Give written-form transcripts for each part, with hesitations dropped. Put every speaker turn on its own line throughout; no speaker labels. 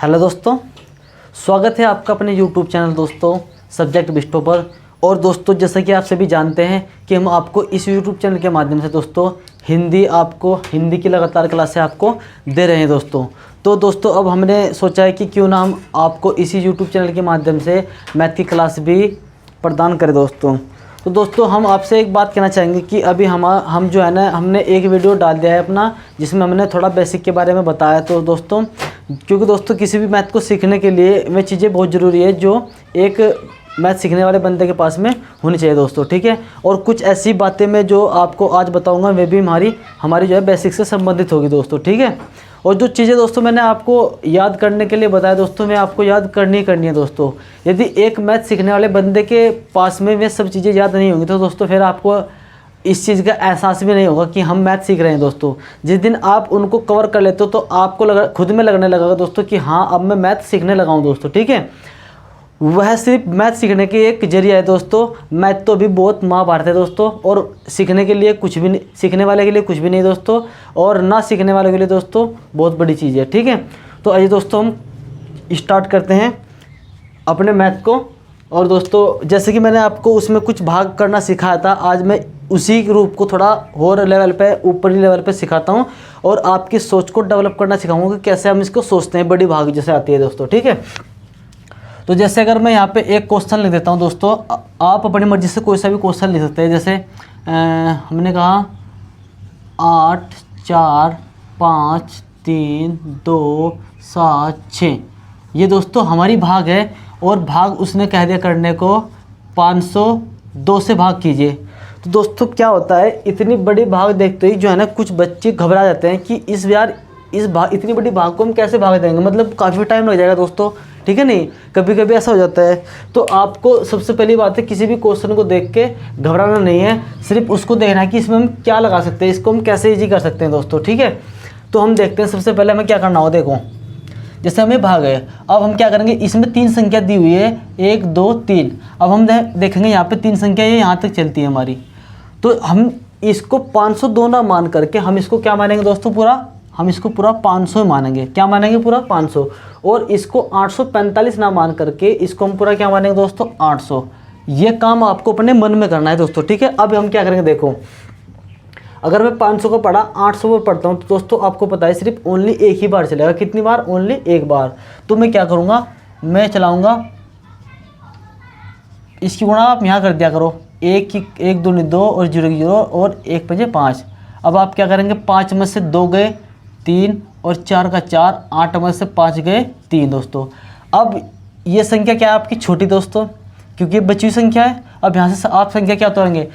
Hello दोस्तों, स्वागत है आपका अपने YouTube चैनल दोस्तों सब्जेक्ट बिस्टो पर। और दोस्तों जैसा कि आप सभी जानते हैं कि हम आपको इस YouTube चैनल के माध्यम से दोस्तों हिंदी की लगातार क्लासें आपको दे रहे हैं दोस्तों। तो दोस्तों अब हमने सोचा है कि क्यों ना हम आपको इसी YouTube चैनल के माध्यम से मैथ की क्लास भी प्रदान करें दोस्तों। तो दोस्तों हम आपसे एक बात कहना चाहेंगे कि अभी हम जो है ना हमने एक वीडियो डाल दिया है अपना, जिसमें हमने थोड़ा बेसिक के बारे में बताया। तो दोस्तों क्योंकि दोस्तों किसी भी मैथ को सीखने के लिए वे चीज़ें बहुत ज़रूरी है जो एक मैथ सीखने वाले बंदे के पास में होनी चाहिए दोस्तों, ठीक है। और कुछ ऐसी बातें मैं जो आपको आज बताऊंगा वे भी हमारी जो है बेसिक से संबंधित होगी दोस्तों, ठीक है। और जो चीज़ें दोस्तों मैंने आपको याद करने के लिए बताया दोस्तों, मैं आपको याद करनी है दोस्तों। यदि एक मैथ सीखने वाले बंदे के पास में वे सब चीज़ें याद नहीं होंगी तो दोस्तों फिर आपको इस चीज़ का एहसास भी नहीं होगा कि हम मैथ सीख रहे हैं दोस्तों। जिस दिन आप उनको कवर कर लेते हो तो आपको खुद में लगने लगेगा दोस्तों कि हाँ अब मैं मैथ सीखने लगा हूँ दोस्तों, ठीक है। वह सिर्फ मैथ सीखने की एक जरिया है दोस्तों। मैथ तो भी बहुत महाभारत है दोस्तों, और सीखने के लिए कुछ भी नहीं, सीखने वाले के लिए कुछ भी नहीं दोस्तों, और ना सीखने वाले के लिए दोस्तों बहुत बड़ी चीज़ है, ठीक है। तो आइए दोस्तों हम स्टार्ट करते हैं अपने मैथ को। और दोस्तों जैसे कि मैंने आपको उसमें कुछ भाग करना सिखाया था, आज मैं उसी रूप को थोड़ा और लेवल पे, ऊपरी लेवल पे सिखाता हूँ और आपकी सोच को डेवलप करना सिखाऊंगा कि कैसे हम इसको सोचते हैं, बड़ी भाग जैसे आती है दोस्तों, ठीक है। तो जैसे अगर मैं यहाँ पे एक क्वेश्चन लिख देता हूँ दोस्तों, आप अपनी मर्जी से कोई सा भी क्वेश्चन लिख सकते हैं। जैसे हमने कहा 8 4 5 3 2 7 6, ये दोस्तों हमारी भाग है। और भाग उसने कह दिया करने को 502 से भाग कीजिए। तो दोस्तों क्या होता है, इतनी बड़ी भाग देखते ही जो है ना कुछ बच्चे घबरा जाते हैं कि इस इतनी बड़ी भाग को हम कैसे भाग देंगे, मतलब काफ़ी टाइम लग जाएगा दोस्तों, ठीक है। नहीं, कभी कभी ऐसा हो जाता है। तो आपको सबसे पहली बात है किसी भी क्वेश्चन को देख के घबराना नहीं है, सिर्फ उसको देखना है कि इसमें हम क्या लगा सकते हैं, इसको हम कैसे ईजी कर सकते हैं दोस्तों, ठीक है। तो हम देखते हैं सबसे पहले हमें क्या करना होगा। देखो जैसे हमें भाग है, अब हम क्या करेंगे, इसमें 3 संख्या दी हुई है 1 2 3। अब हम देखेंगे यहाँ पे 3 संख्या ये यहाँ तक चलती है हमारी, तो हम इसको 502 ना मान करके हम इसको क्या मानेंगे दोस्तों, हम इसको पूरा 500 मानेंगे। क्या मानेंगे, पूरा 500। और इसको 845 ना मान करके इसको हम पूरा क्या मानेंगे दोस्तों, 800। ये काम आपको अपने मन में करना है दोस्तों, ठीक है। अब हम क्या करेंगे, देखो अगर मैं 500 को पढ़ा 800 पर पढ़ता हूँ तो दोस्तों आपको पता है सिर्फ ओनली एक ही बार चलेगा। कितनी बार, ओनली एक बार। तो मैं क्या करूँगा, मैं चलाऊँगा इसकी गुणा आप यहाँ कर दिया करो, 1 2 2 और 0 0 और 1 5 5। अब आप क्या करेंगे, 5 में से 2 गए 3 और 4 का 4, 8 में से 5 गए 3 दोस्तों। अब ये संख्या क्या है आपकी, छोटी दोस्तों, क्योंकि ये बची हुई संख्या है। अब यहाँ से आप संख्या क्या उतारेंगे,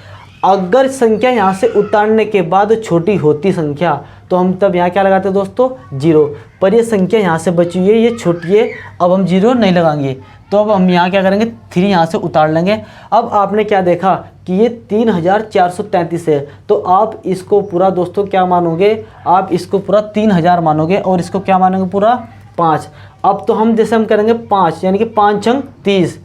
अगर संख्या यहाँ से उतारने के बाद छोटी होती संख्या तो हम तब यहाँ क्या लगाते हैं दोस्तों, 0। पर ये संख्या यहाँ से बची हुई है, ये छोटी है, अब हम 0 नहीं लगाएंगे। तो अब हम यहाँ क्या करेंगे, 3 यहाँ से उतार लेंगे। अब आपने क्या देखा कि ये 3433 है, तो आप इसको पूरा दोस्तों क्या मानोगे, आप इसको पूरा 3000 मानोगे और इसको क्या मानोगे, पूरा 5। अब तो हम जैसे हम करेंगे 5 यानी कि 5 अंक 30,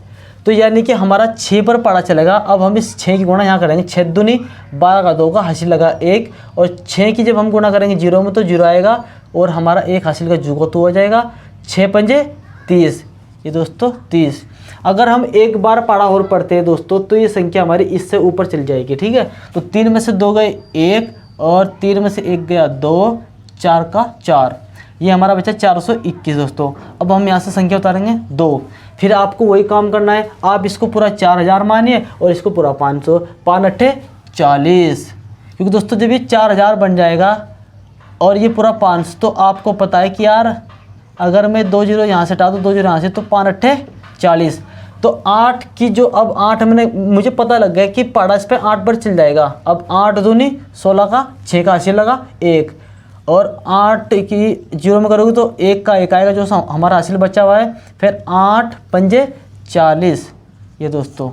तो यानी कि हमारा 6 पर पड़ा चलेगा। अब हम इस 6 की गुणा यहाँ करेंगे, 6 दूनी 12 का 2 का हासिल लगा 1, और 6 की जब हम गुणा करेंगे 0 में तो 0 आएगा और हमारा 1 हासिल का जुगो तो हो जाएगा। 6 पंजे 30, ये दोस्तों 30। अगर हम एक बार पढ़ा और पढ़ते हैं दोस्तों तो ये संख्या हमारी इससे ऊपर चल जाएगी, ठीक है। तो 3 में से 2 गए 1 और 3 में से 1 गया 2, 4 का 4, ये हमारा बचा 421 दोस्तों। अब हम यहाँ से संख्या उतारेंगे 2। फिर आपको वही काम करना है, आप इसको पूरा 4000 मानिए और इसको पूरा 500, 5 8 40, क्योंकि दोस्तों जब ये 4000 बन जाएगा और ये पूरा 500, तो आपको पता है कि यार अगर मैं 2 0 यहाँ से हटा दूँ, 2 0 यहाँ से, तो 5 8 40। तो 8 की जो, अब 8 मुझे पता लग गया कि पढ़ा इस पर 8 पर चल जाएगा। अब 8 दूनी 16 का 6 का हासिल लगा 1, और 8 की 0 में करोगे तो 1 का 1 आएगा जो हमारा हासिल बचा हुआ है। फिर 8 पंजे 40, ये दोस्तों।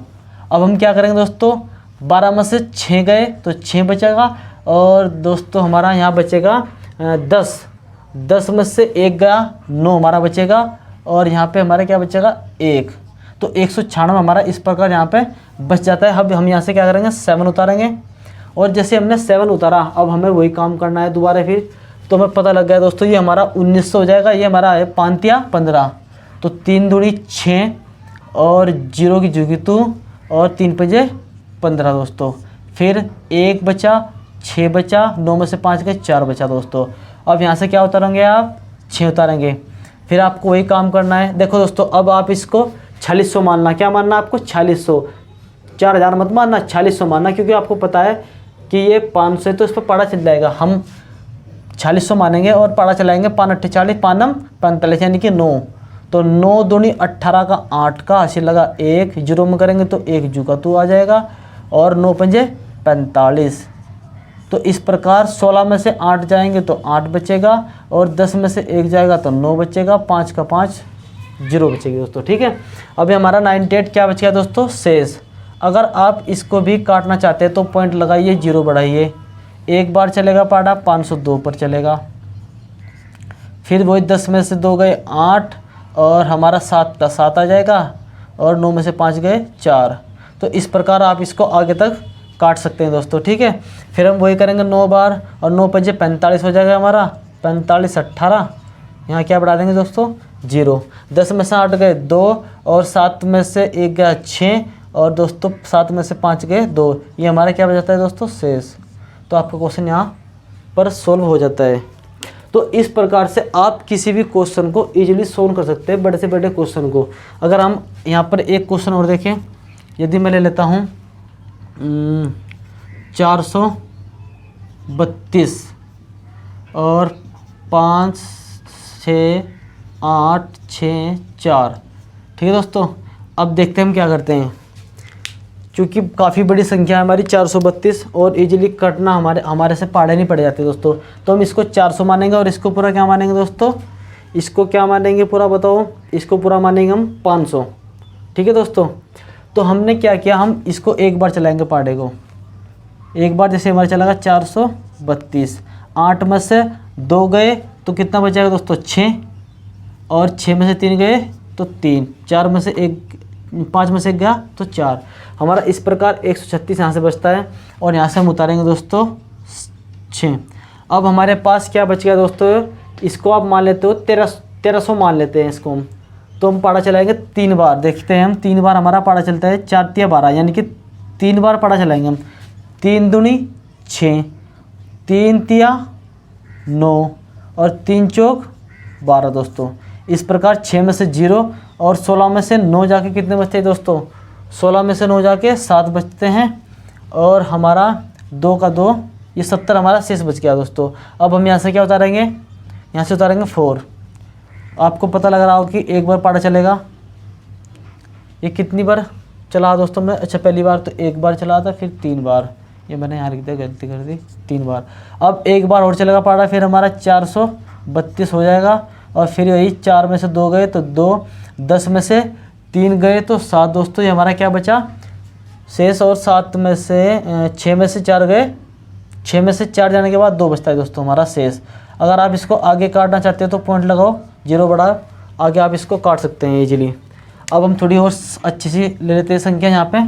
अब हम क्या करेंगे दोस्तों, 12 में से 6 गए तो 6 बचेगा, और दोस्तों हमारा यहाँ बचेगा 10 में से 1 गया 9 हमारा बचेगा, और यहाँ पे हमारा क्या बचेगा 1, तो 196 हमारा इस प्रकार यहाँ पे बच जाता है। अब हम यहाँ से क्या करेंगे, 7 उतारेंगे, और जैसे हमने 7 उतारा अब हमें वही काम करना है दोबारा। फिर तो हमें पता लग गया दोस्तों, ये हमारा 1900 हो जाएगा। ये हमारा है 5 या 15, तो 3 दूनी 6 और 0 की जगह 2 और 3 पंजे 15 दोस्तों। फिर 1 बचा, 6 बचा, 9 में से 5 गए, 4 बचा दोस्तों। अब यहाँ से क्या उतारेंगे आप, 6 उतारेंगे। फिर आपको वही काम करना है। देखो दोस्तों, अब आप इसको 4600 मानना। क्या मानना आपको, 4600, 4000 मत मानना, 4600 मानना, क्योंकि आपको पता है कि ये 500 है तो इस पर पाड़ा चल जाएगा। हम 4600 मानेंगे और पाड़ा चलाएंगे, 5 8 40, 5 9 45 यानी कि 9। तो 9 दूनी 18 का 8 का हासिल लगा 1, 0 में करेंगे तो 1 जू का 2 आ जाएगा और 9 पंजे 45। तो इस प्रकार 16 में से 8 जाएंगे तो 8 बचेगा और 10 में से 1 जाएगा तो 9 बचेगा, 5 का 5 0 बचेगी दोस्तों। ठीक है, अभी हमारा 98 क्या बच गया दोस्तों, शेष। अगर आप इसको भी काटना चाहते हैं तो पॉइंट लगाइए, 0 बढ़ाइए, एक बार चलेगा पाड़ा, 502 पर चलेगा। फिर वही 10 में से 2 गए 8 और हमारा 7 का 7 आ जाएगा और 9 में से 5 गए 4। तो इस प्रकार आप इसको आगे तक काट सकते हैं दोस्तों। ठीक है, फिर हम वही करेंगे 9 बार और 9 पंजे 45 हो जाएगा हमारा, 45 18, यहाँ क्या बढ़ा देंगे दोस्तों, 0। 10 में से 8 गए 2 और 7 में से 1 गया 6 और दोस्तों 7 में से 5 गए 2। ये हमारा क्या बच जाता है दोस्तों, शेष। तो आपका क्वेश्चन यहाँ पर सोल्व हो जाता है। तो इस प्रकार से आप किसी भी क्वेश्चन को इजीली सोल्व कर सकते हैं, बड़े से बड़े क्वेश्चन को। अगर हम यहाँ पर एक क्वेश्चन और देखें, यदि मैं ले लेता हूँ 432 और 5 6 8 6 4। ठीक है दोस्तों, अब देखते हैं हम क्या करते हैं। क्योंकि काफ़ी बड़ी संख्या है हमारी 432 और इजीली कटना हमारे से पाड़े नहीं पड़ जाते दोस्तों। तो हम इसको 400 मानेंगे और इसको पूरा क्या मानेंगे दोस्तों, इसको क्या मानेंगे पूरा बताओ, इसको पूरा मानेंगे हम 500। ठीक है दोस्तों, तो हमने क्या किया, हम इसको एक बार चलाएंगे पाड़े को, एक बार जैसे हमारा चलेगा 432, 8 में से 2 गए तो कितना बचेगा दोस्तों, 6 और 6 में से 3 गए तो 3, 4 में से 1, 5 में से 1 गया तो 4। हमारा इस प्रकार 136 यहाँ से बचता है और यहाँ से हम उतारेंगे दोस्तों 6। अब हमारे पास क्या बच गया दोस्तों, इसको आप मान लेते हो 1300 मान लेते हैं इसको हम। तो हम पाड़ा चलाएंगे 3 बार, देखते हैं हम 3 बार हमारा पाड़ा चलता है, 4 तिया 12 यानी कि 3 बार पाड़ा चलाएंगे हम। 3 दूनी 6, 3 तिया 9 और 3 चौक 12 दोस्तों। इस प्रकार 6 में से 0 और 16 में से 9 जाके कितने बचते हैं दोस्तों, 16 में से 9 जाके 7 बचते हैं और हमारा 2 का 2, ये 70 हमारा शेष बच गया दोस्तों। अब हम यहाँ से क्या उतारेंगे, यहाँ से उतारेंगे 4। आपको पता लग रहा हो कि एक बार पाड़ा चलेगा, ये कितनी बार चला दोस्तों मैं, अच्छा पहली बार तो एक बार चला था, फिर 3 बार, ये मैंने यहाँ लिख दिया, गलती कर दी, 3 बार। अब एक बार और चलेगा पाड़ा, फिर हमारा 432 हो जाएगा और फिर यही 4 में से 2 गए तो 2, 10 में से 3 गए तो 7 दोस्तों। ये हमारा क्या बचा शेष, और 7 में से 6 में से 4 गए, 6 में से 4 जाने के बाद 2 बचता है दोस्तों हमारा शेष। अगर आप इसको आगे काटना चाहते हो तो पॉइंट लगाओ, 0 बढ़ा, आगे आप इसको काट सकते हैं इजीली। अब हम थोड़ी और अच्छी सी ले लेते हैं संख्या यहाँ पे।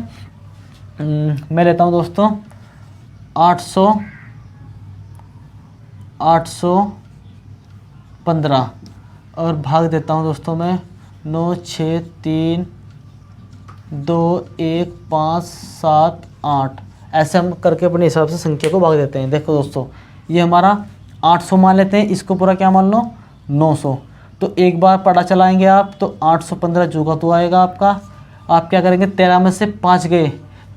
मैं लेता हूँ दोस्तों 815 और भाग देता हूँ दोस्तों मैं 9 6 3 2 1 5 7 8, ऐसे हम करके अपने हिसाब से संख्या को भाग देते हैं। देखो दोस्तों, ये हमारा 800 मान लेते हैं, इसको पूरा क्या मान लो 900। तो एक बार पड़ा चलाएंगे आप तो 815 जूगा तो आएगा आपका। आप क्या करेंगे, 13 में से 5 गए,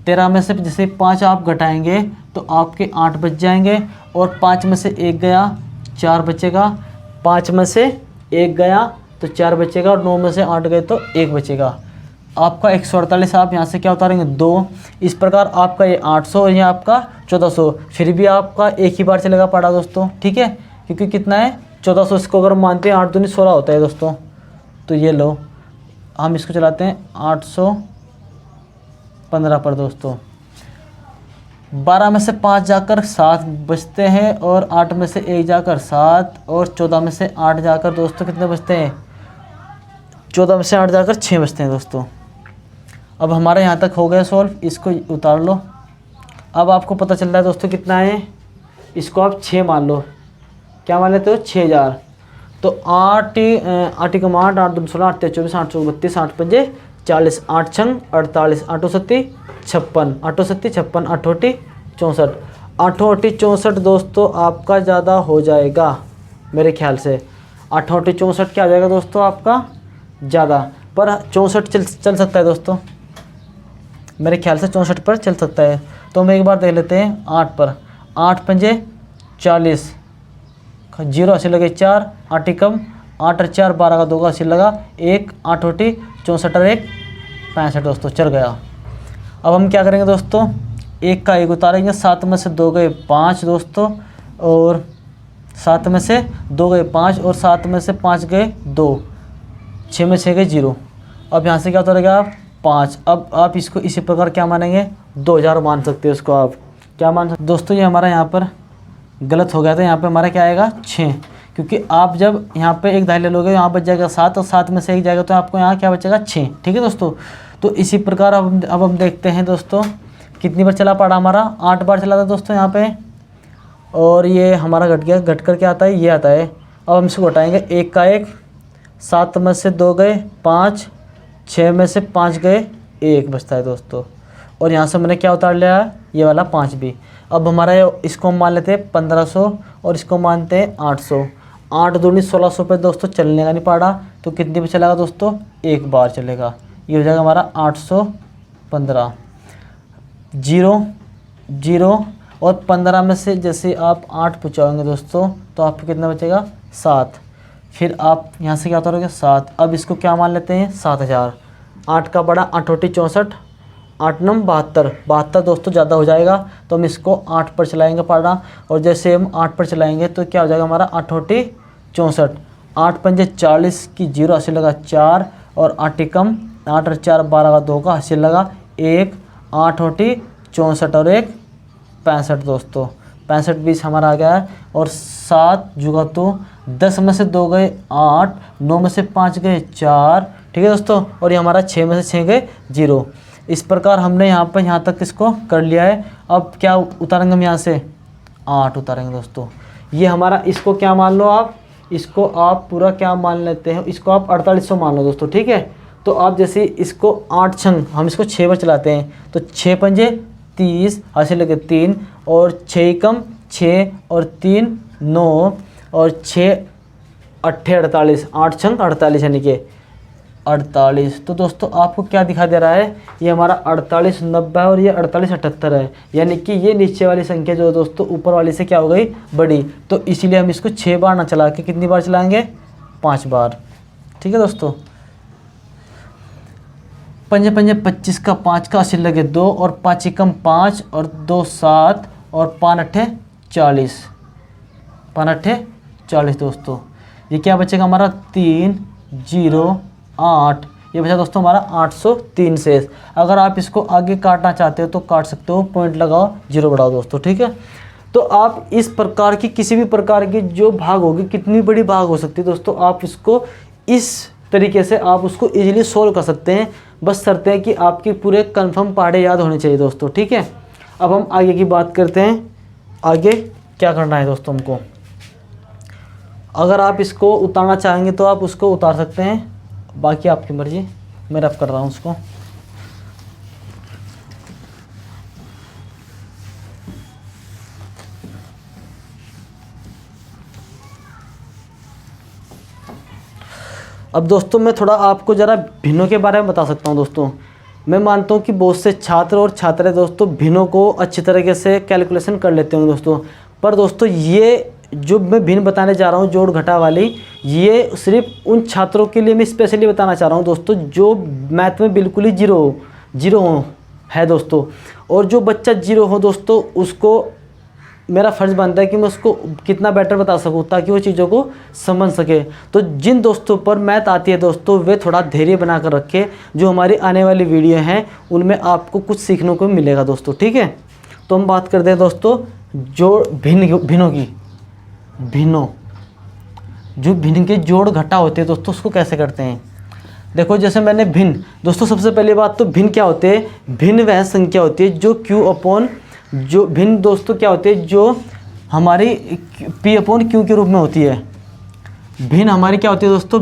13 में से जैसे 5 आप घटाएंगे तो आपके 8 बच जाएंगे और 5 में से 1 गया 4 बचेगा, 5 में से 1 गया तो 4 बचेगा और 9 में से 8 गए तो 1 बचेगा। आपका 148 आप यहाँ से क्या उतारेंगे 2। इस प्रकार आपका ये 800 और ये आपका 1400, फिर भी आपका एक ही बार चलेगा पड़ा दोस्तों। ठीक है, क्योंकि कितना है 1400, इसको अगर मानते हैं 8 दूनी 16 होता है दोस्तों। तो ये लो, हम इसको चलाते हैं 815 पर दोस्तों। 12 में से 5 जाकर 7 बचते हैं और 8 में से 1 जाकर 7 और 14 में से 8 जाकर दोस्तों कितने बचते हैं, 14 में से 8 जाकर 6 बचते हैं दोस्तों। अब हमारा यहाँ तक हो गया सॉल्व, इसको उतार लो। अब आपको पता चल रहा है दोस्तों कितना है, इसको आप 6 मान लो, क्या मान लेते हो 6000। तो 8 कम 8, 8 दूनी 16, 8 तेरह 24, 8 चौक 32, 8 पंजे 40, 8 छंग 48, 8 सत्ती 56, 8 सत्ती 56, 8 64, 8 64 दोस्तों आपका ज़्यादा हो जाएगा मेरे ख्याल से। 8 64 क्या आ जाएगा दोस्तों आपका ज़्यादा, पर 64 चल सकता है दोस्तों, मेरे ख्याल से 64 पर चल सकता है। तो हम एक बार देख लेते हैं 8 पर। 8 पंजे 40, 0 80 लगे 4, 8 कम 8 और 4 12 का 2 का 80 लगा 1, 8 64 और 1 65 दोस्तों चल गया। अब हम क्या करेंगे दोस्तों, 1 का 1 उतारेंगे, 7 में से 2 गए 5 दोस्तों, और 7 में से 2 गए 5 और 7 में से 5 गए 2, 6 में 6 गए 0। अब यहाँ से क्या उतारेगा आप 5। अब आप इसको इसी प्रकार क्या मानेंगे 2000 मान सकते हो इसको, आप क्या मान सकते दोस्तों। ये हमारा यहाँ पर गलत हो गया था, यहाँ पे हमारा क्या आएगा 6, क्योंकि आप जब यहाँ पे एक 2.5 ले लोगे यहाँ बच जाएगा 7 और 7 में से 1 जाएगा तो आपको यहाँ क्या बचेगा 6। ठीक है दोस्तों। तो इसी प्रकार अब हम देखते हैं दोस्तों कितनी बार चला पड़ा, हमारा 8 बार चला था दोस्तों यहाँ पे, और ये हमारा घट गया, घट कर क्या आता है ये आता है। अब हम इसको घटाएंगे, 1 का 1, 7 में से 2 गए 5, 6 में से 5 गए 1 बचता है दोस्तों, और यहाँ से मैंने क्या उतार लिया ये वाला 5 भी। अब हमारा इसको हम मान लेते हैं 1500 और इसको मानते हैं 800। 8 दूनी 1600 पे दोस्तों चलने का नहीं पड़ा, तो कितनी पे चलेगा दोस्तों 1 बार चलेगा, ये हो जाएगा हमारा 815। 0 0 और 15 में से जैसे आप 8 पहुँचाओगे दोस्तों तो आपको कितना बचेगा 7, फिर आप यहाँ से क्या उतारोगे 7। अब इसको क्या मान लेते हैं 7000। 8 का बड़ा 8 64, 8 9 72, 72 दोस्तों ज़्यादा हो जाएगा, तो हम इसको 8 पर चलाएंगे पारा, और जैसे हम 8 पर चलाएंगे तो क्या हो जाएगा हमारा 8 64, 8 पंजे 40 की 0 80 लगा 4, और 8 कम 8 और 4 12 का 2 का 80 लगा 1, 8 64 और 1 65 दोस्तों, 65 20 हमारा आ गया है। और 7 जुगा तो 10 में से 2 गए 8, 9 में से 5 गए 4, ठीक है दोस्तों, और ये हमारा 6 में से 6 गए 0। इस प्रकार हमने यहाँ पर यहाँ तक इसको कर लिया है। अब क्या उतारेंगे हम यहाँ से 8 उतारेंगे दोस्तों। ये हमारा, इसको क्या मान लो आप, इसको आप पूरा क्या मान लेते हैं, इसको आप 4800 मान लो दोस्तों। ठीक है, तो आप जैसे इसको 8 छंग हम इसको 6 बार चलाते हैं, तो 6 पंजे 30 80 लगे 3, और 6 कम 6 और 3 9, और 6 8 48, 8 छंग 48 यानी कि 48। तो दोस्तों आपको क्या दिखा दे रहा है, ये हमारा 48 90 है और ये 48 78 है, यानी कि ये नीचे वाली संख्या जो है दोस्तों ऊपर वाली से क्या हो गई बड़ी, तो इसीलिए हम इसको 6 बार ना चला के कितनी बार चलाएंगे 5 बार। ठीक है दोस्तों, पंजे पंजे 25 का 5 का 80 लगे 2, और 5 कम 5 और 2 7, और 5 अट्ठे 40, 5 अट्ठे 40 दोस्तों। ये क्या बचेगा हमारा 3 0 8, ये बचा दोस्तों हमारा 803 शेष। अगर आप इसको आगे काटना चाहते हो तो काट सकते हो, पॉइंट लगाओ 0 बढ़ाओ दोस्तों। ठीक है, तो आप इस प्रकार की किसी भी प्रकार की जो भाग होगी, कितनी बड़ी भाग हो सकती है दोस्तों, आप इसको इस तरीके से आप उसको इजीली सोल्व कर सकते हैं, बस शर्त है कि आपके पूरे कंफर्म पहाड़े याद होने चाहिए दोस्तों। ठीक है, अब हम आगे की बात करते हैं, आगे क्या करना है दोस्तों हमको। अगर आप इसको उतारना चाहेंगे तो आप उसको उतार सकते हैं, बाकी आपकी मर्जी, मैं रफ कर रहा हूँ उसको। अब दोस्तों मैं थोड़ा आपको ज़रा भिन्नों के बारे में बता सकता हूँ दोस्तों। मैं मानता हूँ कि बहुत से छात्र और छात्राएं दोस्तों भिन्नों को अच्छी तरीके से कैलकुलेशन कर लेते होंगे दोस्तों, पर दोस्तों ये जो मैं भिन्न बताने जा रहा हूँ जोड़ घटा वाली, ये सिर्फ उन छात्रों के लिए मैं स्पेशली बताना चाह रहा हूँ दोस्तों जो मैथ में बिल्कुल ही जीरो हो है दोस्तों। और जो बच्चा जीरो हो दोस्तों, उसको मेरा फ़र्ज़ बनता है कि मैं उसको कितना बेटर बता सकूँ ताकि वो चीज़ों को समझ सके। तो जिन दोस्तों पर मैथ आती है दोस्तों, वे थोड़ा धैर्य बना कर रखें, जो हमारी आने वाली वीडियो हैं उनमें आपको कुछ सीखने को मिलेगा दोस्तों। ठीक है, तो हम बात करते हैं दोस्तों जो भिन्न के जोड़ घटा होते हैं दोस्तों, उसको कैसे करते हैं। देखो जैसे मैंने भिन्न दोस्तों, सबसे पहली बात तो भिन्न क्या होते हैं, भिन्न वह संख्या होती है जो q अपॉन जो भिन्न दोस्तों क्या होते हैं जो हमारी P अपॉन Q के रूप में होती है। भिन्न हमारी क्या होती है दोस्तों,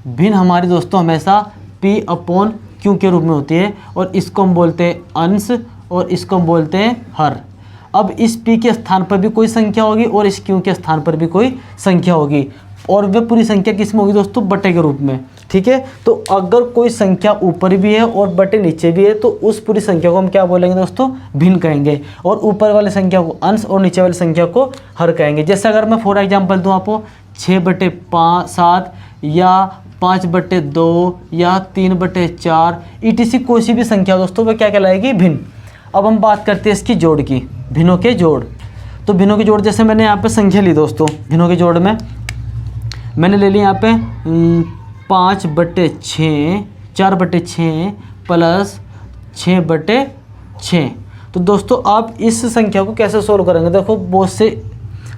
भिन्न हमारी दोस्तों हमेशा P अपॉन Q के रूप में होती है, और इसको हम बोलते हैं अंश और इसको हम बोलते हैं हर। अब इस P के स्थान पर भी कोई संख्या होगी और इस Q के स्थान पर भी कोई संख्या होगी, और वे पूरी संख्या किस में होगी दोस्तों, बटे के रूप में। ठीक है, तो अगर कोई संख्या ऊपर भी है और बटे नीचे भी है तो उस पूरी संख्या को हम क्या बोलेंगे दोस्तों, भिन्न कहेंगे, और ऊपर वाली संख्या को अंश और नीचे वाली संख्या को हर कहेंगे। जैसे अगर मैं फॉर एग्जांपल दूं आपको 6/7 या 5/2 या 3/4 ETC कोई सी भी संख्या दोस्तों वह क्या कहलाएगी, भिन्न। अब हम बात करते हैं इसकी जोड़ की, भिन्नों के जोड़। तो भिन्नों के जोड़ जैसे मैंने यहाँ पे संख्या ली दोस्तों, भिन्नों के जोड़ में मैंने ले ली यहाँ पे 5/6, 4/6 प्लस 6/6। तो दोस्तों आप इस संख्या को कैसे सोल्व करेंगे, देखो बहुत से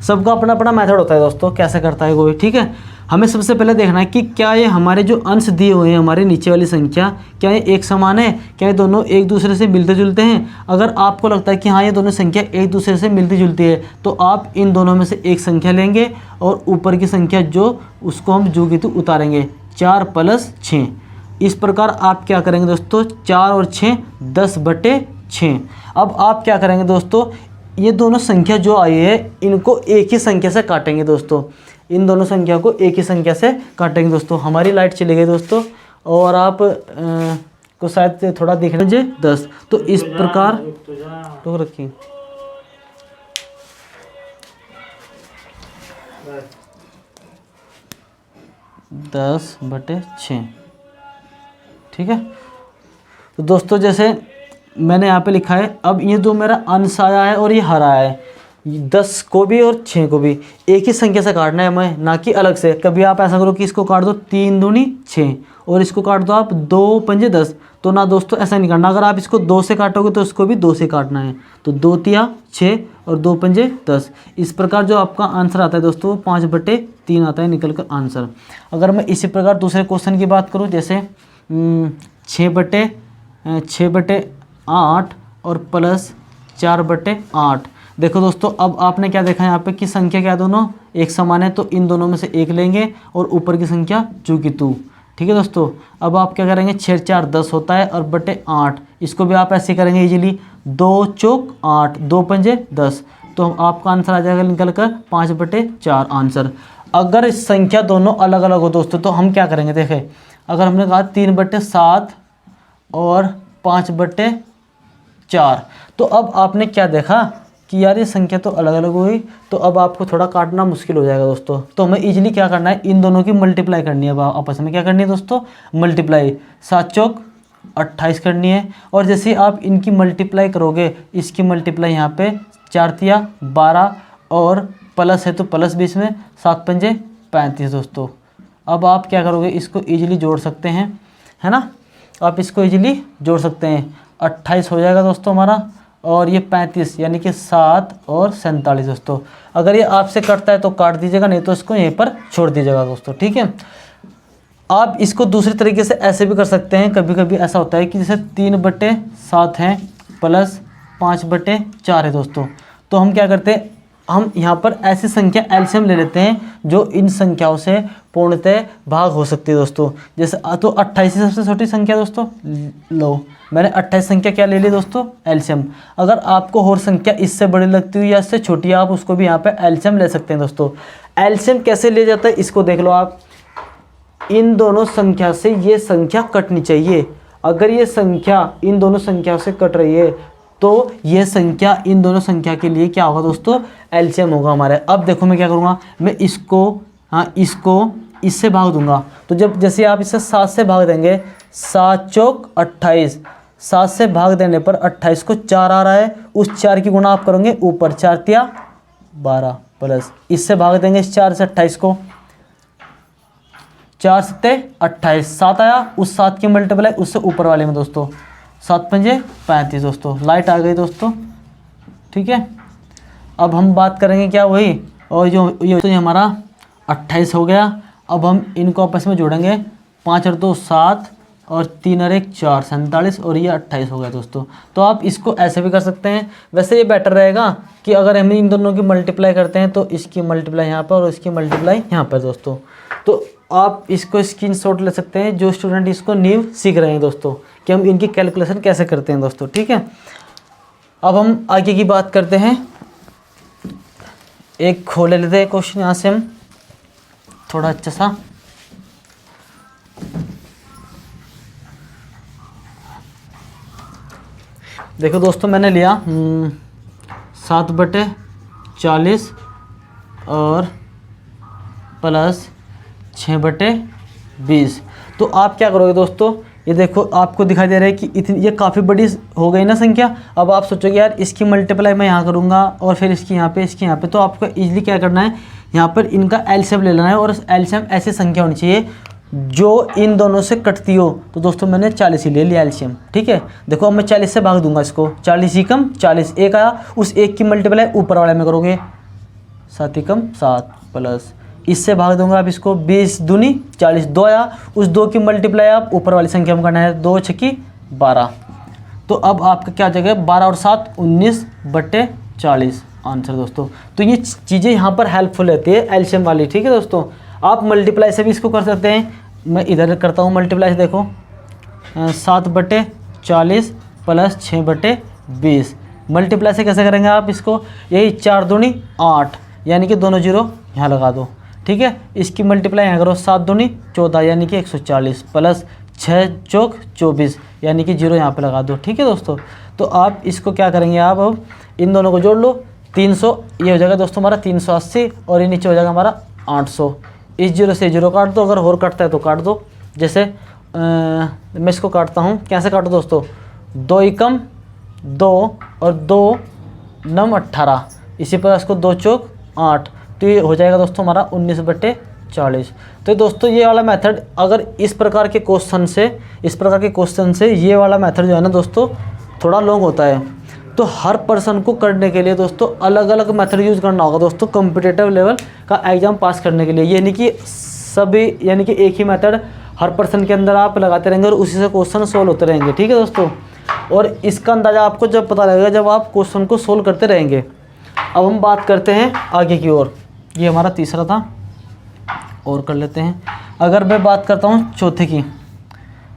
सबका अपना अपना मेथड होता है दोस्तों, कैसे करता है कोई। ठीक है, हमें सबसे पहले देखना है कि क्या ये हमारे जो अंश दिए हुए हैं हमारे नीचे वाली संख्या, क्या ये एक समान है, क्या ये दोनों एक दूसरे से मिलते जुलते हैं। अगर आपको लगता है कि हाँ ये दोनों संख्या एक दूसरे से मिलती जुलती है तो आप इन दोनों में से एक संख्या लेंगे और ऊपर की संख्या जो उसको हम जू की तू उतारेंगे, 4 + 6। इस प्रकार आप क्या करेंगे दोस्तों, 4 और 6 10/6। अब आप क्या करेंगे दोस्तों, ये दोनों संख्या जो आई है इनको एक ही संख्या से काटेंगे दोस्तों, इन दोनों संख्या को एक ही संख्या से काटेंगे दोस्तों। हमारी लाइट चली गई दोस्तों, और आप को शायद थोड़ा दिख रहा है 10। तो इस प्रकार तो रखिए 10/6। ठीक है, तो दोस्तों जैसे मैंने यहाँ पे लिखा है, अब ये जो मेरा अंश आया है और ये हर आया है, 10 को भी और 6 को भी एक ही संख्या से काटना है हमें, ना कि अलग से। कभी आप ऐसा करो कि इसको काट दो 3 दूनी 6 और इसको काट दो आप 2 पंजे 10, तो ना दोस्तों ऐसा नहीं करना। अगर आप इसको 2 से काटोगे तो इसको भी 2 से काटना है, तो 2 तिया 6 और 2 पंजे 10। इस प्रकार जो आपका आंसर आता है दोस्तों वो 5/3 आता है निकल कर आंसर। अगर मैं इसी प्रकार दूसरे क्वेश्चन की बात करूँ, जैसे 6/8 और प्लस 4/8। देखो दोस्तों अब आपने क्या देखा यहाँ पे कि संख्या क्या दोनों एक समान है, तो इन दोनों में से एक लेंगे और ऊपर की संख्या जू की तू। ठीक है दोस्तों, अब आप क्या करेंगे, 6 4 10 होता है और /8, इसको भी आप ऐसे करेंगे इजीली, 2 चौक 8, 2 पंजे 10, तो आपका आंसर आ जाएगा निकल कर 5/4 आंसर। अगर इस संख्या दोनों अलग अलग हो दोस्तों तो हम क्या करेंगे, देखें अगर हमने कहा 3/7 और 5/4, तो अब आपने क्या देखा कि यार ये संख्या तो अलग अलग हुई, तो अब आपको थोड़ा काटना मुश्किल हो जाएगा दोस्तों। तो हमें इजीली क्या करना है, इन दोनों की मल्टीप्लाई करनी है, अब आपस में क्या करनी है दोस्तों, मल्टीप्लाई। 7 चौक 28 करनी है, और जैसे आप इनकी मल्टीप्लाई करोगे, इसकी मल्टीप्लाई यहाँ पे 4 तिया 12 और प्लस है तो प्लस बीच में 7 पंजे 35 दोस्तों। अब आप क्या करोगे, इसको ईजिली जोड़ सकते हैं, है ना, आप इसको ईजिली जोड़ सकते हैं। 28 हो जाएगा दोस्तों हमारा, और ये 35 यानी कि 7 और 47 दोस्तों। अगर ये आपसे कटता है तो काट दीजिएगा, नहीं तो इसको यहीं पर छोड़ दीजिएगा दोस्तों। ठीक है, आप इसको दूसरे तरीके से ऐसे भी कर सकते हैं। कभी कभी ऐसा होता है कि जैसे 3/7 है प्लस 5/4 है दोस्तों, तो हम क्या करते हैं, हम यहाँ पर ऐसी संख्या एलसीएम ले लेते हैं जो इन संख्याओं से पूर्णतः भाग हो सकती है दोस्तों। जैसे तो 28 सबसे छोटी संख्या दोस्तों, लो मैंने 28 संख्या क्या ले ली दोस्तों, एलसीएम। अगर आपको और संख्या इससे बड़ी लगती हुई या इससे छोटी है, आप उसको भी यहाँ पे एलसीएम ले सकते हैं दोस्तों। एलसीएम कैसे ले जाता है इसको देख लो आप, इन दोनों संख्या से ये संख्या कटनी चाहिए। अगर ये संख्या इन दोनों संख्याओं से कट रही है तो ये संख्या इन दोनों संख्या के लिए क्या होगा दोस्तों, एलसीएम होगा हमारे। अब देखो मैं क्या करूँगा, मैं इसको इसको इससे भाग दूंगा, तो जब जैसे आप इसे 7 से भाग देंगे, 7 चौक 28, 7 से भाग देने पर 28 को 4 आ रहा है, उस 4 की गुणा आप करोगे ऊपर, 4 तिया 12 प्लस इससे भाग देंगे इस 4 से 28 को, 4 सत्ते 28, 7 आया, उस 7 की मल्टीप्लाई उससे ऊपर वाले में दोस्तों, 7 पंजे 35 दोस्तों। लाइट आ गई दोस्तों। ठीक है, अब हम बात करेंगे क्या वही, और जो ये तो हमारा 28 हो गया। अब हम इनको आपस में जोड़ेंगे, 5 और 2 7 और 3 और 1 4 47 और ये 28 हो गया दोस्तों। तो आप इसको ऐसे भी कर सकते हैं। वैसे ये बेटर रहेगा कि अगर हम इन दोनों की मल्टीप्लाई करते हैं तो इसकी मल्टीप्लाई यहाँ पर और इसकी मल्टीप्लाई यहाँ पर दोस्तों। तो आप इसको स्क्रीनशॉट ले सकते हैं जो स्टूडेंट इसको न्यू सीख रहे हैं दोस्तों, कि हम इनकी कैलकुलेशन कैसे करते हैं दोस्तों। ठीक है, अब हम आगे की बात करते हैं। एक खोल लेते हैं क्वेश्चन यहाँ से हम थोड़ा अच्छा सा। देखो दोस्तों, मैंने लिया 7/40 और प्लस 6/20। तो आप क्या करोगे दोस्तों, ये देखो आपको दिखाई दे रहा है कि इतनी ये काफ़ी बड़ी हो गई ना संख्या। अब आप सोचोगे यार इसकी मल्टीप्लाई मैं यहाँ करूँगा और फिर इसकी यहाँ पे, इसकी यहाँ पे। तो आपको इजीली क्या करना है, यहाँ पर इनका एलसीएम ले लेना है और एलसीएम ऐसी संख्या होनी चाहिए जो इन दोनों से कटती हो। तो दोस्तों मैंने 40 ही ले लिया एलसीएम। ठीक है, देखो अब मैं 40 से भाग दूंगा इसको, 40 ही कम 40 एक आया, उस एक की मल्टीप्लाई ऊपर वाले में करोगे 7 ही कम 7 प्लस इससे भाग दूंगा आप इसको, 20 दूनी 40 2 आया, उस 2 की मल्टीप्लाई आप ऊपर वाली संख्या में करना है, 2 6 12। तो अब आपका क्या जगह 12 और 7 19/40 आंसर दोस्तों। तो ये चीज़ें यहाँ पर हेल्पफुल रहती है एलसीएम वाली। ठीक है दोस्तों, आप मल्टीप्लाई से भी इसको कर सकते हैं। मैं इधर करता हूँ मल्टीप्लाई से, देखो 7/40 प्लस 6/20। मल्टीप्लाई से कैसे करेंगे आप इसको, यही 4 दूनी 8 यानी कि दोनों जीरो यहाँ लगा दो। ठीक है, इसकी मल्टीप्लाई यहाँ करो, 7 दूनी 14 यानी कि 140 प्लस 6 चौक 24 यानी कि जीरो यहाँ पे लगा दो। ठीक है दोस्तों, तो आप इसको क्या करेंगे, आप अब इन दोनों को जोड़ लो, 300 ये हो जाएगा दोस्तों हमारा 380 और ये नीचे हो जाएगा हमारा 800। इस जीरो से जीरो काट दो, अगर और कटता है तो काट दो। जैसे मैं इसको काटता हूँ, कैसे काटो दोस्तों, 2 एकम 2 और 2 9 18, इसी पर इसको 2 चौक 8, तो ये हो जाएगा दोस्तों हमारा 19/40। तो दोस्तों ये वाला मेथड, अगर इस प्रकार के क्वेश्चन से ये वाला मेथड जो है ना दोस्तों थोड़ा लॉन्ग होता है, तो हर पर्सन को करने के लिए दोस्तों अलग अलग मेथड यूज़ करना होगा दोस्तों कॉम्पिटिटिव लेवल का एग्ज़ाम पास करने के लिए। ये नहीं कि सभी यानी कि एक ही मेथड हर पर्सन के अंदर आप लगाते रहेंगे और उसी से क्वेश्चन सोल्व होते रहेंगे। ठीक है दोस्तों, और इसका अंदाज़ा आपको जब पता लगेगा जब आप क्वेश्चन को सोल्व करते रहेंगे। अब हम बात करते हैं आगे की ओर, ये हमारा तीसरा था और कर लेते हैं। अगर मैं बात करता हूँ चौथे की,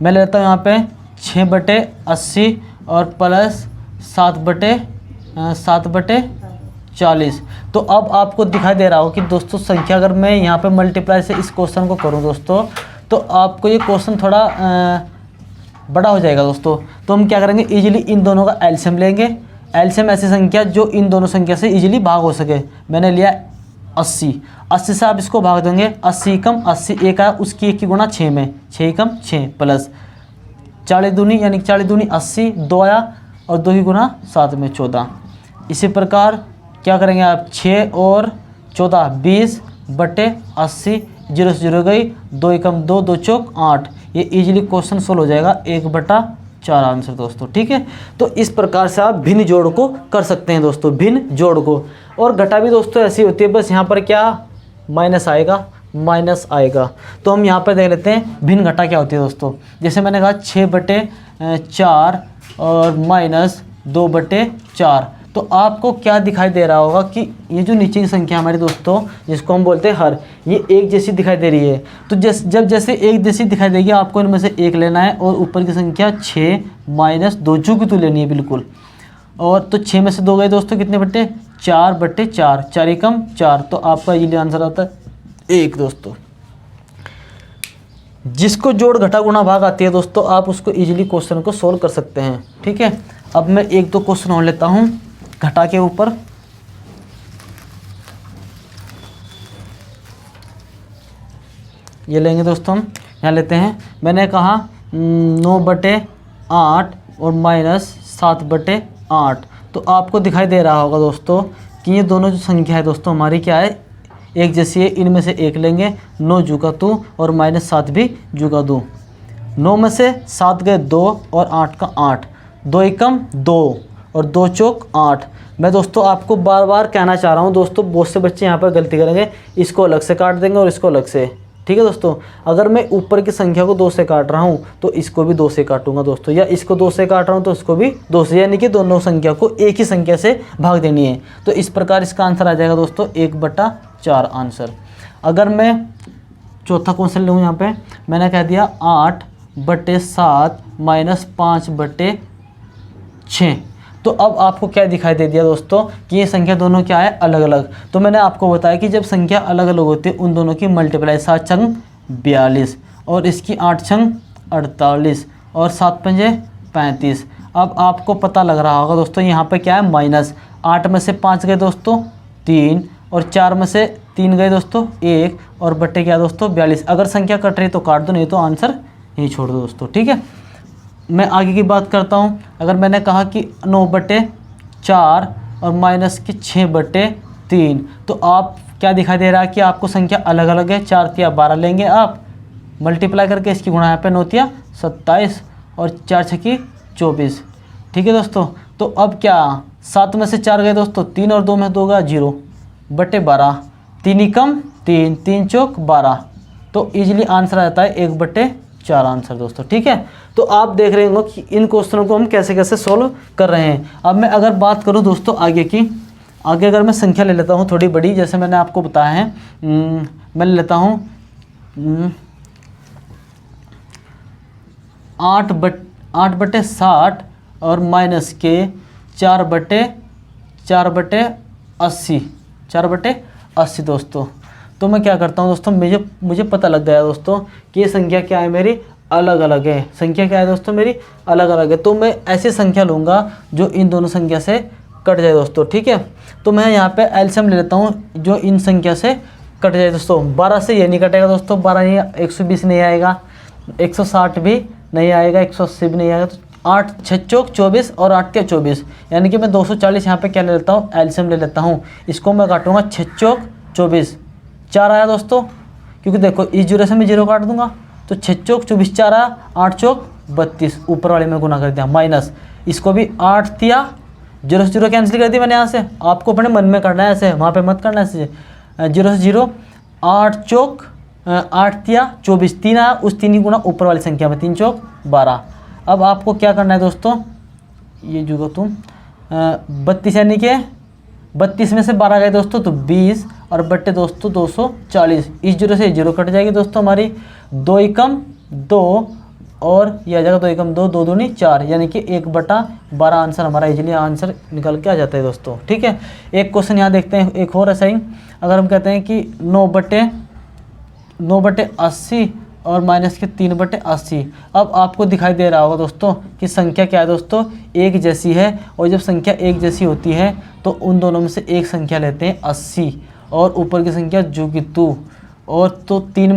मैं लेता हूँ यहाँ पे 6/80 और प्लस 7/40। तो अब आपको दिखाई दे रहा हो कि दोस्तों संख्या, अगर मैं यहाँ पे मल्टीप्लाई से इस क्वेश्चन को करूँ दोस्तों, तो आपको ये क्वेश्चन थोड़ा बड़ा हो जाएगा दोस्तों। तो हम क्या करेंगे, इजीली इन दोनों का एलसीएम लेंगे। एलसीएम ऐसी संख्या जो इन दोनों संख्या से इजीली भाग हो सके। मैंने लिया 80 से आप इसको भाग देंगे, 80 कम 80 एक आया, उसकी 1 की गुणा 6 में, 6 कम 6 प्लस 40 दूनी यानी कि 40 दूनी 80, 2 आया और 2 की गुणा 7 में 14। इसी प्रकार क्या करेंगे आप, 6 और 14 20/80, जीरो से जीरो गई, 2 एकम 2, 2 चौक 8। ये इजीली क्वेश्चन सोल्व हो जाएगा, 1/4 आंसर दोस्तों। ठीक है, तो इस प्रकार से आप भिन्न जोड़ को कर सकते हैं दोस्तों, भिन्न जोड़ को। और घटा भी दोस्तों ऐसी होती है, बस यहाँ पर क्या माइनस आएगा। तो हम यहाँ पर देख लेते हैं भिन्न घटा क्या होती है दोस्तों। जैसे मैंने कहा 6/4 और माइनस 2/4। तो आपको क्या दिखाई दे रहा होगा कि ये जो नीचे की संख्या हमारी दोस्तों, जिसको हम बोलते हैं हर, ये एक जैसी दिखाई दे रही है। तो जब जैसे एक जैसी दिखाई देगी, आपको इनमें से एक लेना है और ऊपर की संख्या 6 माइनस 2 की तो लेनी है बिल्कुल। और तो 6 में से 2 गए दोस्तों, कितने बट्टे 4/4, 4 एकम 4। तो आपका ये आंसर आता है 1 दोस्तों। जिसको जोड़ घटा गुणा भाग आती है दोस्तों, आप उसको इजीली क्वेश्चन को सोल्व कर सकते हैं। ठीक है, अब मैं 1-2 क्वेश्चन और लेता हूँ घटा के ऊपर। ये लेंगे दोस्तों हम, यहाँ लेते हैं। मैंने कहा 9/8 और माइनस 7/8। तो आपको दिखाई दे रहा होगा दोस्तों कि ये दोनों जो संख्या है दोस्तों हमारी क्या है, एक जैसी है। इनमें से एक लेंगे, 9 जूका 2 और माइनस 7 भी जूका 2। 9 में से 7 गए 2 और 8 का 8, 2 एकम 2 और 2 चौक 8। मैं दोस्तों आपको बार बार कहना चाह रहा हूँ दोस्तों, बहुत से बच्चे यहाँ पर गलती करेंगे, इसको अलग से काट देंगे और इसको अलग से। ठीक है दोस्तों। अगर मैं ऊपर की संख्या को 2 से काट रहा हूँ तो इसको भी 2 से काटूंगा दोस्तों, या इसको 2 से काट रहा हूँ तो इसको भी 2 से, यानी कि दोनों संख्या को एक ही संख्या से भाग देनी है। तो इस प्रकार इसका आंसर आ जाएगा दोस्तों 1/4 आंसर। अगर मैं चौथा क्वेश्चन लूँ, यहाँ पे मैंने कह दिया 8/7 - 5/6। तो अब आपको क्या दिखाई दे दिया दोस्तों कि ये संख्या दोनों क्या है, अलग अलग। तो मैंने आपको बताया कि जब संख्या अलग अलग होती है उन दोनों की मल्टीप्लाई, 7 छंग 42 और इसकी 8 छंग 48 और 7 पंजे 35। अब आपको पता लग रहा होगा दोस्तों यहाँ पे क्या है, माइनस। 8 में से 5 गए दोस्तों 3 और 4 में से 3 गए दोस्तों 1 और बट्टे क्या दोस्तों 42। अगर संख्या कट रही तो काट दो, नहीं तो आंसर यहीं छोड़ दो दोस्तों, ठीक है। मैं आगे की बात करता हूँ। अगर मैंने कहा कि 9/4 और माइनस की 6/3, तो आप क्या दिखाई दे रहा है कि आपको संख्या अलग अलग है। 4 तिया 12 लेंगे आप, मल्टीप्लाई करके इसकी गुणा यहाँ पे 9 तिया 27 और 4 छकी 24, ठीक है दोस्तों। तो अब क्या 7 में से 4 गए दोस्तों 3 और 2 में 2 गया 0/12, 3 ही कम 3, 3 चौक 12। तो इजीली आंसर आ जाता है 1/4 आंसर दोस्तों, ठीक है। तो आप देख रहे होंगे कि इन क्वेश्चनों को हम कैसे कैसे सॉल्व कर रहे हैं। अब मैं अगर बात करूं दोस्तों आगे की, आगे अगर मैं संख्या ले लेता हूं थोड़ी बड़ी, जैसे मैंने आपको बताया है, मैं ले लेता हूं 8/60 और माइनस के 4/80 दोस्तों। तो मैं क्या करता हूं दोस्तों, मुझे पता लग गया दोस्तों कि ये संख्या क्या है मेरी, अलग अलग है। संख्या क्या है दोस्तों मेरी, अलग अलग है। तो मैं ऐसी संख्या लूँगा जो इन दोनों संख्या से कट जाए दोस्तों, ठीक है। तो मैं यहाँ पे एलसीएम ले लेता हूँ जो इन संख्या से कट जाए दोस्तों। 12 से ये नहीं कटेगा दोस्तों, 12 नहीं, 120 नहीं आएगा, 160 भी नहीं आएगा, 180 भी नहीं आएगा। तो 8 6 चौक 24 और 8 के 24, यानी कि मैं 240 यहाँ पे क्या ले लेता हूँ, एलसीएम ले लेता हूँ। इसको मैं काटूंगा 6 चौक 24, 4 आया दोस्तों, क्योंकि देखो इस 0 से मैं 0 काट दूंगा तो 6 चौक 24, 4 आया, 8 चौक 32, ऊपर वाले में गुना कर दिया, माइनस इसको भी 8 तिया 0 से 0 कैंसिल कर दिया मैंने यहाँ से। आपको अपने मन में करना है, ऐसे वहाँ पे मत करना, ऐसे 0 से 0, 8 चौक 8 तिया 24, 3 आया, उस 3 ही गुना ऊपर वाली संख्या में, 3 चौक 12। अब आपको क्या करना है दोस्तों, ये जो तुम 32 यानी कि 32 में से 12 गए दोस्तों तो 20 और बट्टे दोस्तों 240। इस 0 से 0 कट जाएगी दोस्तों हमारी, 2 एकम 2 और ये आ जाएगा 2 एकम 2, 2 दूनी 4, यानी कि 1/12 आंसर हमारा इजीली आंसर निकल के आ जाता है दोस्तों, ठीक है। एक क्वेश्चन यहाँ देखते हैं, एक और ऐसा ही। अगर हम कहते हैं कि 9/80 और माइनस के 3/80। अब आपको दिखाई दे रहा होगा दोस्तों कि संख्या क्या है दोस्तों, एक जैसी है। और जब संख्या एक जैसी होती है तो उन दोनों में से एक संख्या लेते हैं 80 और ऊपर की संख्या जुगितु। और तो 9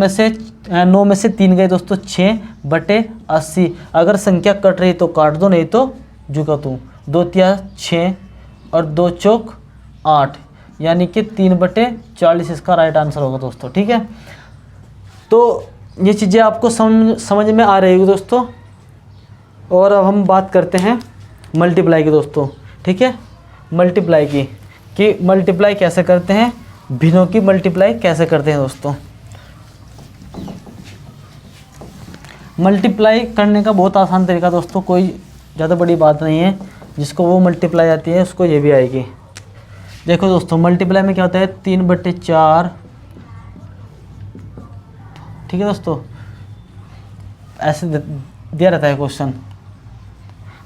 में से 3 गए दोस्तों 6/80। अगर संख्या कट रही तो काट दो, नहीं तो जुगतु। 2 तिया 6 और 2 चौक 8, यानी कि 3/40 इसका राइट आंसर होगा दोस्तों, ठीक है। तो ये चीज़ें आपको समझ में आ रही होगी दोस्तों। और अब हम बात करते हैं मल्टीप्लाई की दोस्तों, ठीक है। मल्टीप्लाई की कि मल्टीप्लाई कैसे करते हैं, भिन्नों की मल्टीप्लाई कैसे करते हैं दोस्तों। मल्टीप्लाई करने का बहुत आसान तरीका दोस्तों, कोई ज़्यादा बड़ी बात नहीं है। जिसको वो मल्टीप्लाई आती है उसको ये भी आएगी। देखो दोस्तों, मल्टीप्लाई में क्या होता है, 3/4, ठीक है दोस्तों, ऐसे दिया रहता है क्वेश्चन।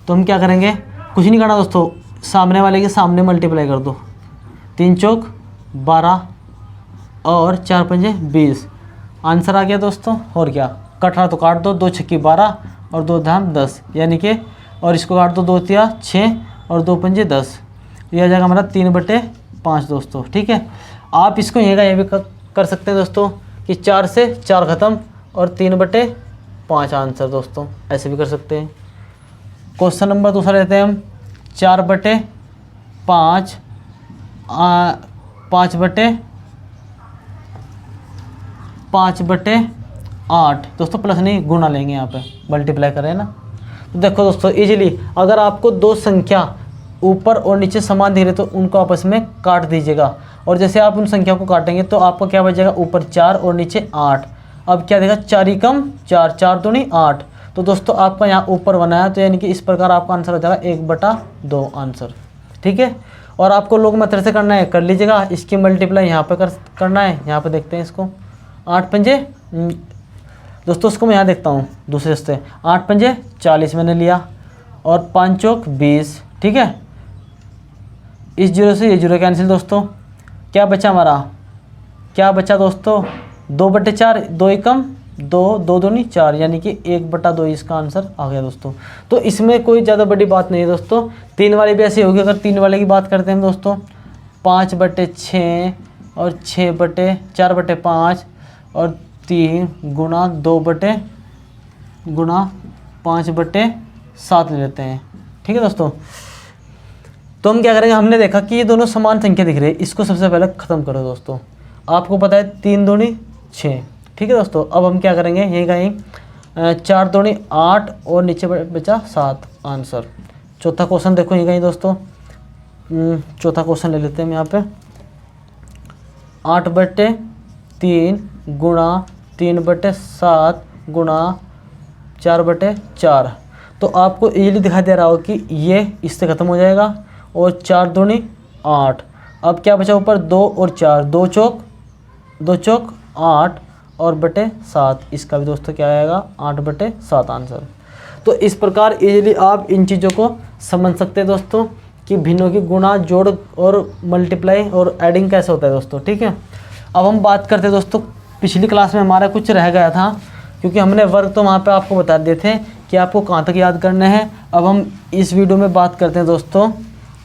तो हम क्या करेंगे, कुछ नहीं करना दोस्तों, सामने वाले के सामने मल्टीप्लाई कर दो। 3 चौक 12 और 4 पंजे 20, आंसर आ गया दोस्तों। और क्या, कट रहा तो काट दो, 2 छक्की 12 और 2 धाम 10, यानी कि, और इसको काट दो 2 तिया 6 और 2 पंजे 10, ये आ जाएगा हमारा 3/5 दोस्तों, ठीक है। आप इसको ये भी कर सकते हैं दोस्तों कि 4 से 4 ख़त्म और 3/5 आंसर दोस्तों, ऐसे भी कर सकते हैं। क्वेश्चन नंबर दूसरा लेते हैं हम, 4/5 5/8 दोस्तों, प्लस नहीं गुणा लेंगे, यहाँ पे मल्टीप्लाई करें ना। तो देखो दोस्तों इजीली, अगर आपको दो संख्या ऊपर और नीचे समान दिख रहे तो उनको आपस में काट दीजिएगा। और जैसे आप उन संख्या को काटेंगे तो आपको क्या बचेगा, ऊपर 4 और नीचे 8। अब क्या देगा, 4 एकम 4, 4 दूनी 8। तो दोस्तों आपका यहाँ ऊपर बनाया, तो यानी कि इस प्रकार आपका आंसर हो जाएगा 1/2 आंसर। ठीक है, और आपको लोग मेथड से करना है, कर लीजिएगा। इसकी मल्टीप्लाई यहाँ पे करना है। यहाँ पे देखते हैं इसको, 8 पंजे दोस्तों, उसको मैं यहाँ देखता हूँ दूसरे से, 8 पंजे 40 मैंने लिया, और 5 चौक 20। ठीक है, इस जीरो से ये जीरो कैंसिल दोस्तों। क्या बचा हमारा, क्या बचा दोस्तों, 2/4, 2 एकम 2, 2 दूनी 4, यानी कि 1/2 इसका आंसर आ गया दोस्तों। तो इसमें कोई ज़्यादा बड़ी बात नहीं है दोस्तों। 3 वाली भी ऐसी होगी। अगर 3 वाले की बात करते हैं दोस्तों, 5/6 और 4/5 और 3 गुणा 5/7 ले लेते हैं। ठीक है दोस्तों, तो हम क्या करेंगे, हमने देखा कि ये दोनों समान संख्या दिख रही है, इसको सबसे पहले ख़त्म करो दोस्तों। आपको पता है 3 दूनी 6। ठीक है दोस्तों, अब हम क्या करेंगे, यहीं कहीं 4 दूनी 8 और नीचे बचा 7 आंसर। चौथा क्वेश्चन देखो यहीं कहीं दोस्तों, चौथा क्वेश्चन ले लेते हैं हम यहाँ पे, 8/3 गुणा 3/7 गुणा 4/4। तो आपको इजीली दिखाई दे रहा हो कि ये इससे ख़त्म हो जाएगा, और 4 दूनी 8। अब क्या बचा ऊपर, 2 और 4, 2 चौक 8 और बटे 7। इसका भी दोस्तों क्या आएगा, 8/7 आंसर। तो इस प्रकार इजीली आप इन चीज़ों को समझ सकते हैं दोस्तों कि भिन्नों की गुणा, जोड़ और मल्टीप्लाई और एडिंग कैसे होता है दोस्तों। ठीक है, अब हम बात करते हैं दोस्तों, पिछली क्लास में हमारा कुछ रह गया था, क्योंकि हमने वर्ग तो वहाँ पे आपको बता दिए थे कि आपको कहाँ तक याद करने हैं। अब हम इस वीडियो में बात करते हैं दोस्तों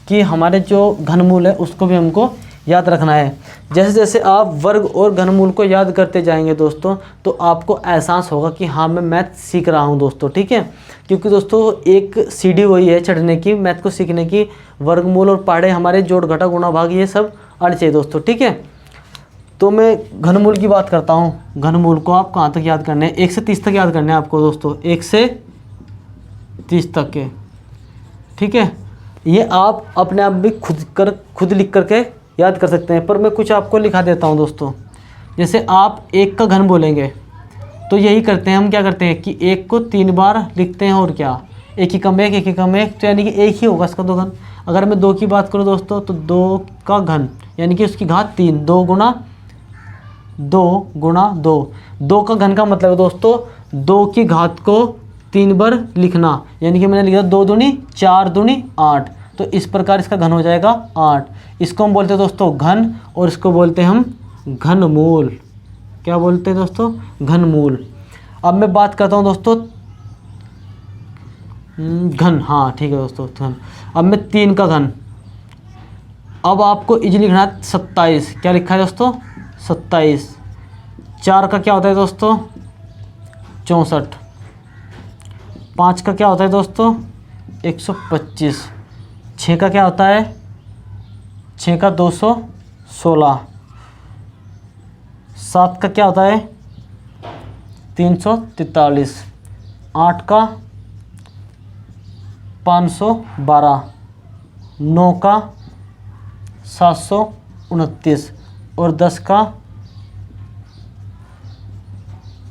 कि हमारे जो घनमूल है उसको भी हमको याद रखना है। जैसे जैसे आप वर्ग और घनमूल को याद करते जाएंगे दोस्तों, तो आपको एहसास होगा कि हाँ मैं मैथ सीख रहा हूँ दोस्तों। ठीक है, क्योंकि दोस्तों एक सीढ़ी वही है चढ़ने की, मैथ को सीखने की। वर्गमूल और पहाड़े हमारे जोड़ घटा गुणा भाग ये सब आने चाहिए दोस्तों। ठीक है, तो मैं घनमूल की बात करता हूँ। घनमूल को आप कहाँ तक याद करने हैं, 1 से 30 तक याद करने हैं आपको दोस्तों, 1 से 30 तक के। ठीक है, ये आप अपने आप भी खुद लिख करके याद कर सकते हैं, पर मैं कुछ आपको लिखा देता हूँ दोस्तों। जैसे आप 1 का घन बोलेंगे तो यही करते हैं हम, क्या करते हैं कि 1 को 3 बार लिखते हैं, और क्या 1 एकम 1, 1 एकम 1, तो यानी कि 1 ही होगा इसका 2 घन। अगर मैं 2 की बात करूँ दोस्तों, तो 2 का घन यानी कि उसकी घात 3, 2 गुणा 2, 2 का घन का मतलब है दोस्तों 2 की घात को 3 बार लिखना, यानी कि मैंने लिखा 2 दूनी 4 दूनी 8। तो इस प्रकार इसका घन हो जाएगा 8। इसको हम बोलते हैं दोस्तों घन, और इसको बोलते हैं हम घनमूल। क्या बोलते हैं दोस्तों, घनमूल। अब मैं बात करता हूँ दोस्तों घन, हाँ ठीक है दोस्तों घन। अब मैं 3 का घन, अब आपको इजीली लिखना है 27। क्या लिखा है दोस्तों, 27। 4 का क्या होता है दोस्तों, 64। 5 का क्या होता है दोस्तों, 125। 6 का क्या होता है, 6 का 216। 7 का क्या होता है, 343। 8 का 512। 9 का 729 और 10 का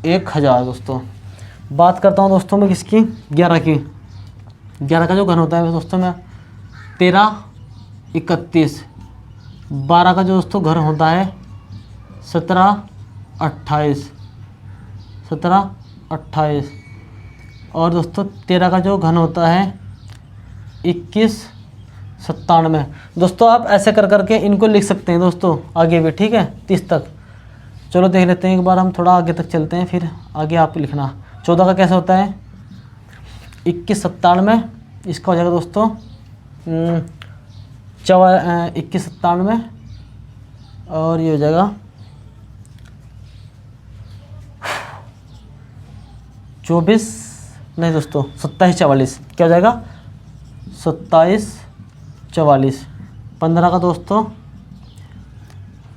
1000 दोस्तों। बात करता हूँ दोस्तों मैं किसकी, 11 की। 11 का जो घन होता है दोस्तों में 13, 31। 12 का जो दोस्तों घन होता है 17, 28। 17, 28। और दोस्तों 13 का जो घन होता है 21, 97। दोस्तों आप ऐसे कर करके इनको लिख सकते हैं दोस्तों आगे भी। ठीक है, 30 तक। चलो देख लेते हैं एक बार, हम थोड़ा आगे तक चलते हैं, फिर आगे आप लिखना। 14 का कैसे होता है, 21, 97। इसका हो जाएगा दोस्तों 21, 97। और ये हो जाएगा 24, नहीं दोस्तों 27, 44। क्या हो जाएगा, 27, 44। 15 का दोस्तों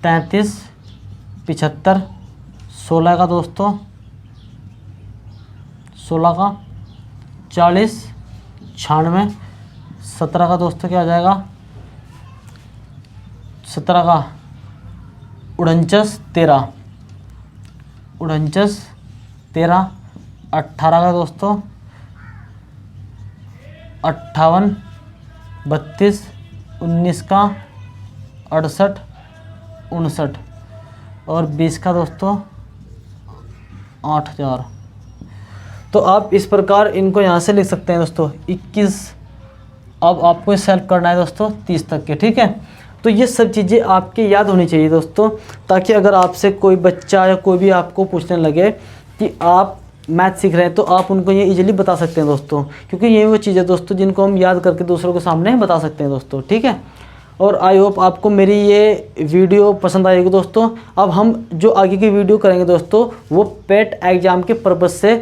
33, 75। 16 का दोस्तों 16 का 40, 96। 17 का दोस्तों क्या हो जाएगा, 17 का 49, 13। 49, 13, 18 का दोस्तों 58, 32, 19 का 68, 59 और 20 का दोस्तों 8000। तो आप इस प्रकार इनको यहाँ से लिख सकते हैं दोस्तों। 21, अब आपको सेल्फ करना है दोस्तों 30 तक के, ठीक है। तो ये सब चीज़ें आपके याद होनी चाहिए दोस्तों, ताकि अगर आपसे कोई बच्चा या कोई भी आपको पूछने लगे कि आप मैथ सीख रहे हैं तो आप उनको ये इजीली बता सकते हैं दोस्तों, क्योंकि ये वो चीज़ है दोस्तों जिनको हम याद करके दूसरों के सामने बता सकते हैं दोस्तों, ठीक है। और आई होप आपको मेरी ये वीडियो पसंद आएगी दोस्तों। अब हम जो आगे की वीडियो करेंगे दोस्तों वो पेट एग्ज़ाम के पर्पज़ से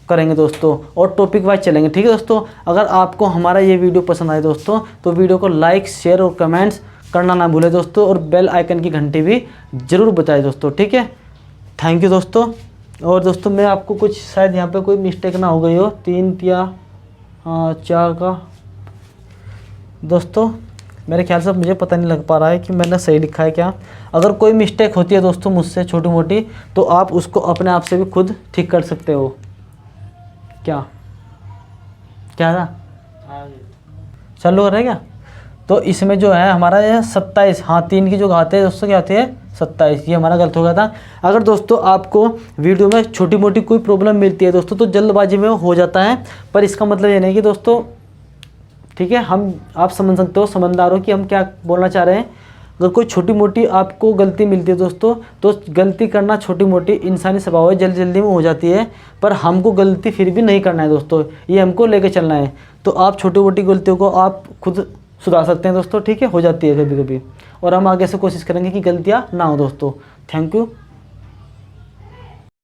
करेंगे दोस्तों, और टॉपिक वाइज चलेंगे, ठीक है दोस्तों। अगर आपको हमारा ये वीडियो पसंद आए दोस्तों तो वीडियो को लाइक, शेयर और कमेंट्स करना ना भूलें दोस्तों, और बेल आइकन की घंटी भी ज़रूर बजाएं दोस्तों, ठीक है। थैंक यू दोस्तों। और दोस्तों मैं आपको कुछ शायद यहाँ पे कोई मिस्टेक ना हो गई हो, 3 या 4 का दोस्तों मेरे ख्याल से मुझे पता नहीं लग पा रहा है कि मैंने सही लिखा है क्या। अगर कोई मिस्टेक होती है दोस्तों मुझसे छोटी मोटी, तो आप उसको अपने आप से भी खुद ठीक कर सकते हो। क्या था चालू हो रहा है क्या? तो इसमें जो है हमारा ये 27, हाँ 3 की जो घात है दोस्तों क्या होती है 27, ये हमारा गलत हो गया था। अगर दोस्तों आपको वीडियो में छोटी मोटी कोई प्रॉब्लम मिलती है दोस्तों तो जल्दबाजी में हो जाता है, पर इसका मतलब ये नहीं कि दोस्तों, ठीक है, आप समझ सकते हो, समझदार हो कि हम क्या बोलना चाह रहे हैं। अगर कोई छोटी मोटी आपको गलती मिलती है दोस्तों, तो गलती करना छोटी मोटी इंसानी स्वभाव है, जल्दी में हो जाती है, पर हमको गलती फिर भी नहीं करना है दोस्तों, ये हमको लेके चलना है। तो आप छोटी मोटी गलतियों को आप खुद सुधार सकते हैं दोस्तों, ठीक है, हो जाती है कभी कभी, और हम आगे से कोशिश करेंगे कि गलतियाँ ना हो दोस्तों। Thank you.